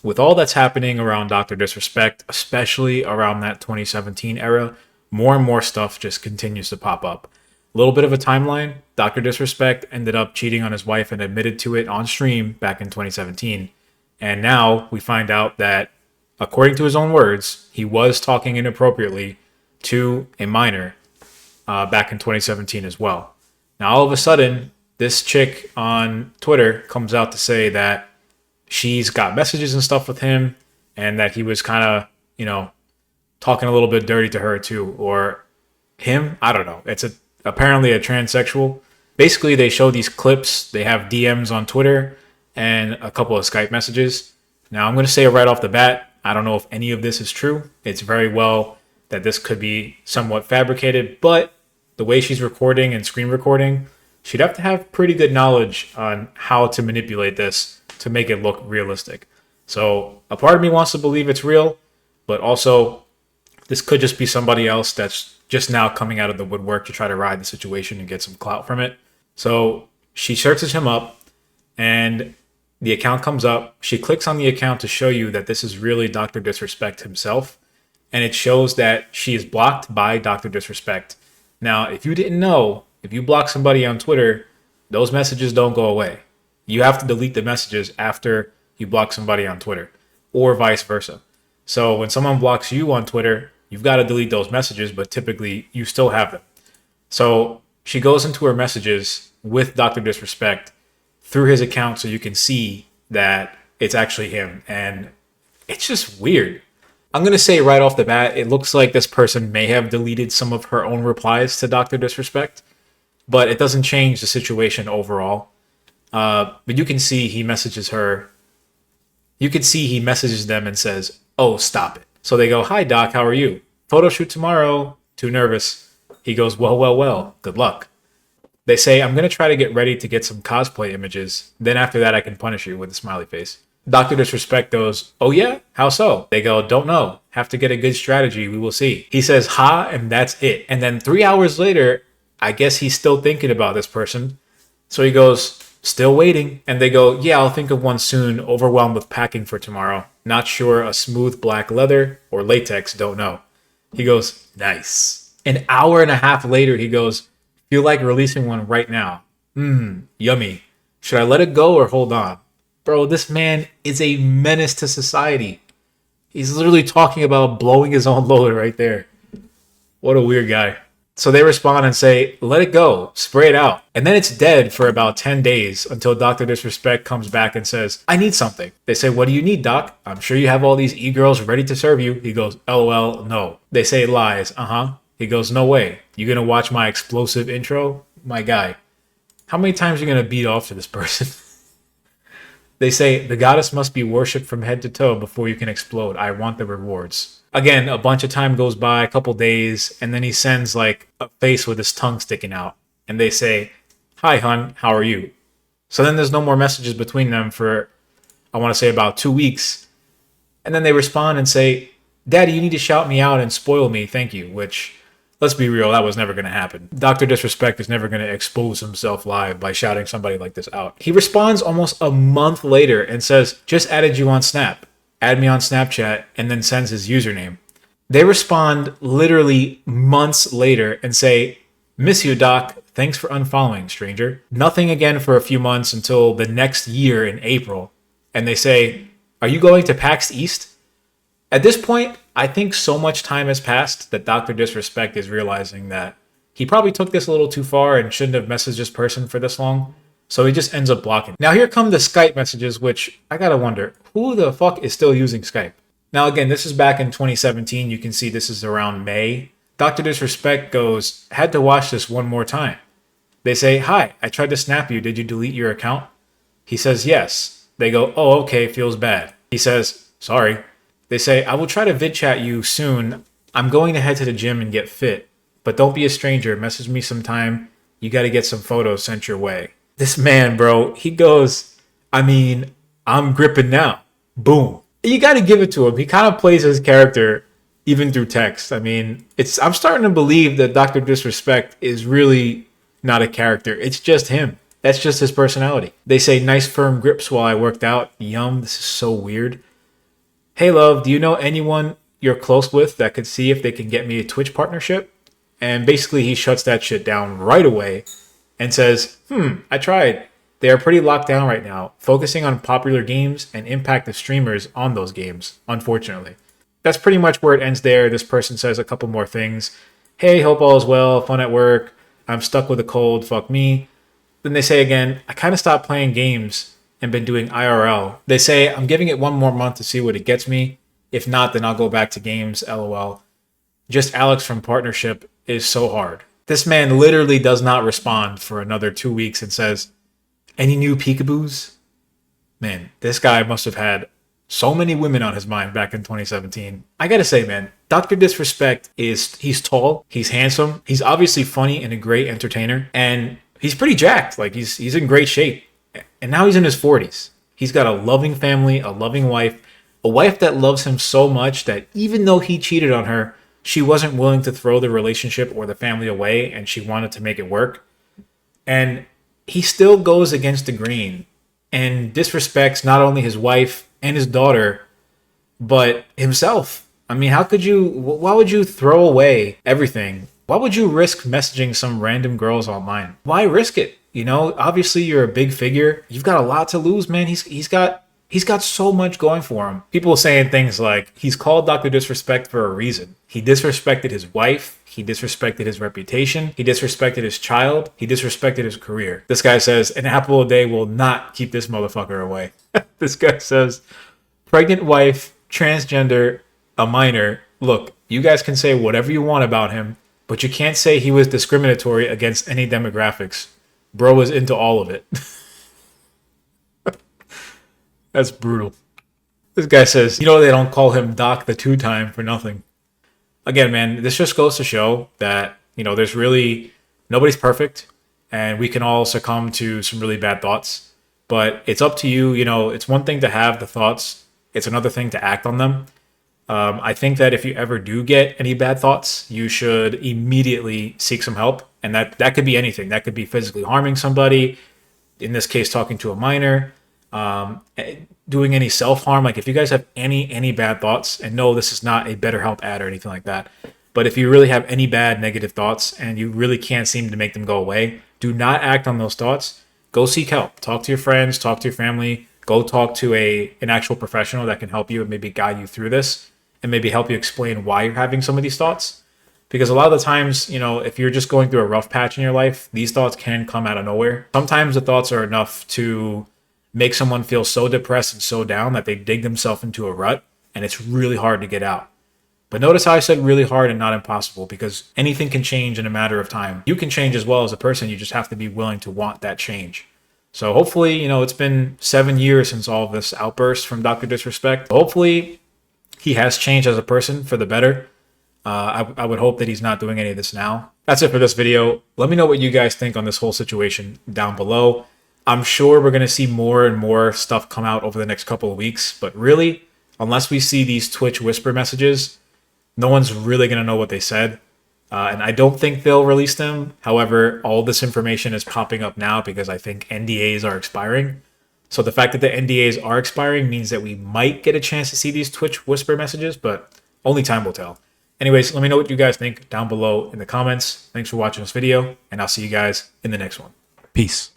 with all that's happening around Dr. Disrespect, especially around that 2017 era, more and more stuff just continues to pop up. A little bit of a timeline. Dr. Disrespect ended up cheating on his wife and admitted to it on stream back in 2017. And now we find out that, according to his own words, he was talking inappropriately to a minor back in 2017 as well. Now, all of a sudden, this chick on Twitter comes out to say that she's got messages and stuff with him and that he was kind of, talking a little bit dirty to her too, or him. I don't know. It's apparently a transsexual. Basically, they show these clips. They have DMs on Twitter and a couple of Skype messages. Now, I'm going to say it right off the bat. I don't know if any of this is true. It's very well that this could be somewhat fabricated, but the way she's recording and screen recording, she'd have to have pretty good knowledge on how to manipulate this to make it look realistic. So a part of me wants to believe it's real, but also this could just be somebody else that's just now coming out of the woodwork to try to ride the situation and get some clout from it. So she searches him up and the account comes up. She clicks on the account to show you that this is really Dr. Disrespect himself. And it shows that she is blocked by Dr. Disrespect. Now, if you didn't know, if you block somebody on Twitter, those messages don't go away. You have to delete the messages after you block somebody on Twitter, or vice versa. So when someone blocks you on Twitter, you've got to delete those messages, but typically you still have them. So she goes into her messages with Dr. Disrespect through his account so you can see that it's actually him. And it's just weird. I'm going to say right off the bat, it looks like this person may have deleted some of her own replies to Dr. Disrespect, but it doesn't change the situation overall. But you can see he messages her. You can see he messages them and says, "Oh, stop it." So they go, "Hi, Doc, how are you? Photo shoot tomorrow. Too nervous." He goes, well. Good luck." They say, "I'm going to try to get ready to get some cosplay images. Then after that, I can punish you," with a smiley face. Dr. Disrespect goes, "Oh yeah? How so?" They go, "Don't know. Have to get a good strategy. We will see." He says, "Ha," and that's it. And then 3 hours later, I guess he's still thinking about this person. So he goes, "Still waiting." And they go, "Yeah, I'll think of one soon. Overwhelmed with packing for tomorrow. Not sure, a smooth black leather or latex, don't know." He goes, "Nice." An hour and a half later, he goes, "Feel like releasing one right now. Yummy. Should I let it go or hold on?" Bro, this man is a menace to society. He's literally talking about blowing his own load right there. What a weird guy. So they respond and say, "Let it go, spray it out." And then it's dead for about 10 days until Dr. Disrespect comes back and says, "I need something." They say, "What do you need, Doc? I'm sure you have all these e-girls ready to serve you." He goes, "LOL, no." They say, "Lies." He goes, "No way. You gonna watch my explosive intro?" My guy, how many times are you gonna beat off to this person? They say, "The goddess must be worshipped from head to toe before you can explode. I want the rewards." Again, a bunch of time goes by, a couple days, and then he sends like a face with his tongue sticking out. And they say, "Hi, hun, how are you?" So then there's no more messages between them for, I want to say, about 2 weeks. And then they respond and say, "Daddy, you need to shout me out and spoil me, thank you." Which, let's be real, that was never going to happen. Dr. Disrespect is never going to expose himself live by shouting somebody like this out. He responds almost a month later and says, "Just added you on Snap. Add me on Snapchat," and then sends his username. They respond literally months later and say, "Miss you, Doc. Thanks for unfollowing, stranger." Nothing again for a few months until the next year in April. And they say, "Are you going to PAX East?" At this point, I think so much time has passed that Dr. Disrespect is realizing that he probably took this a little too far and shouldn't have messaged this person for this long. So he just ends up blocking. Now here come the Skype messages, which I gotta wonder, who the fuck is still using Skype? Now again, this is back in 2017. You can see this is around May. Dr. Disrespect goes, "Had to watch this one more time." They say, "Hi, I tried to snap you. Did you delete your account?" He says, "Yes." They go, "Oh, okay, feels bad." He says, "Sorry." They say, "I will try to vid chat you soon. I'm going to head to the gym and get fit. But don't be a stranger. Message me sometime. You got to get some photos sent your way." This man, bro, he goes, "I'm gripping now." Boom. You got to give it to him. He kind of plays his character even through text. I'm starting to believe that Dr. Disrespect is really not a character. It's just him. That's just his personality. They say, "Nice firm grips while I worked out." Yum, this is so weird. "Hey love, do you know anyone you're close with that could see if they can get me a Twitch partnership?" And basically he shuts that shit down right away and says, I tried. They are pretty locked down right now, focusing on popular games and impact of streamers on those games, unfortunately. That's pretty much where it ends there. This person says a couple more things. "Hey, hope all is well, fun at work. I'm stuck with a cold, fuck me." Then they say again, "I kind of stopped playing games and been doing IRL." They say, "I'm giving it one more month to see what it gets me. If not, then I'll go back to games, lol. Just Alex from partnership is so hard." This man literally does not respond for another 2 weeks and says, "Any new peekaboos?" Man, this guy must have had so many women on his mind back in 2017. I gotta say, man, Dr. Disrespect he's tall, he's handsome, he's obviously funny and a great entertainer, and he's pretty jacked. Like he's in great shape. And now he's in his 40s. He's got a loving family, a loving wife, a wife that loves him so much that even though he cheated on her, she wasn't willing to throw the relationship or the family away, and she wanted to make it work. And he still goes against the grain and disrespects not only his wife and his daughter, but himself. I mean, why would you throw away everything? Why would you risk messaging some random girls online? Why risk it? You know, obviously you're a big figure. You've got a lot to lose, man. He's got so much going for him. People saying things like, he's called Dr. Disrespect for a reason. He disrespected his wife. He disrespected his reputation. He disrespected his child. He disrespected his career. This guy says, "An apple a day will not keep this motherfucker away." This guy says, "Pregnant wife, transgender, a minor. Look, you guys can say whatever you want about him, but you can't say he was discriminatory against any demographics. Bro was into all of it." That's brutal. This guy says, "You know they don't call him Doc the two-time for nothing." Again, man, this just goes to show that, there's really, nobody's perfect, and we can all succumb to some really bad thoughts. But it's up to you. It's one thing to have the thoughts. It's another thing to act on them. I think that if you ever do get any bad thoughts, you should immediately seek some help. And that could be anything. That could be physically harming somebody, in this case, talking to a minor, doing any self-harm. Like if you guys have any bad thoughts, and no, this is not a BetterHelp ad or anything like that, but if you really have any bad negative thoughts and you really can't seem to make them go away, do not act on those thoughts. Go seek help. Talk to your friends, talk to your family, go talk to an actual professional that can help you and maybe guide you through this and maybe help you explain why you're having some of these thoughts. Because a lot of the times, if you're just going through a rough patch in your life, these thoughts can come out of nowhere. Sometimes the thoughts are enough to make someone feel so depressed and so down that they dig themselves into a rut, and it's really hard to get out. But notice how I said really hard and not impossible, because anything can change in a matter of time. You can change as well as a person. You just have to be willing to want that change. So hopefully, it's been 7 years since all of this outburst from Dr. Disrespect. Hopefully he has changed as a person for the better. I would hope that he's not doing any of this now. That's it for this video. Let me know what you guys think on this whole situation down below. I'm sure we're going to see more and more stuff come out over the next couple of weeks, but really, unless we see these Twitch whisper messages, no one's really going to know what they said. And I don't think they'll release them. However, all this information is popping up now because I think NDAs are expiring. So the fact that the NDAs are expiring means that we might get a chance to see these Twitch whisper messages, but only time will tell. Anyways, let me know what you guys think down below in the comments. Thanks for watching this video, and I'll see you guys in the next one. Peace.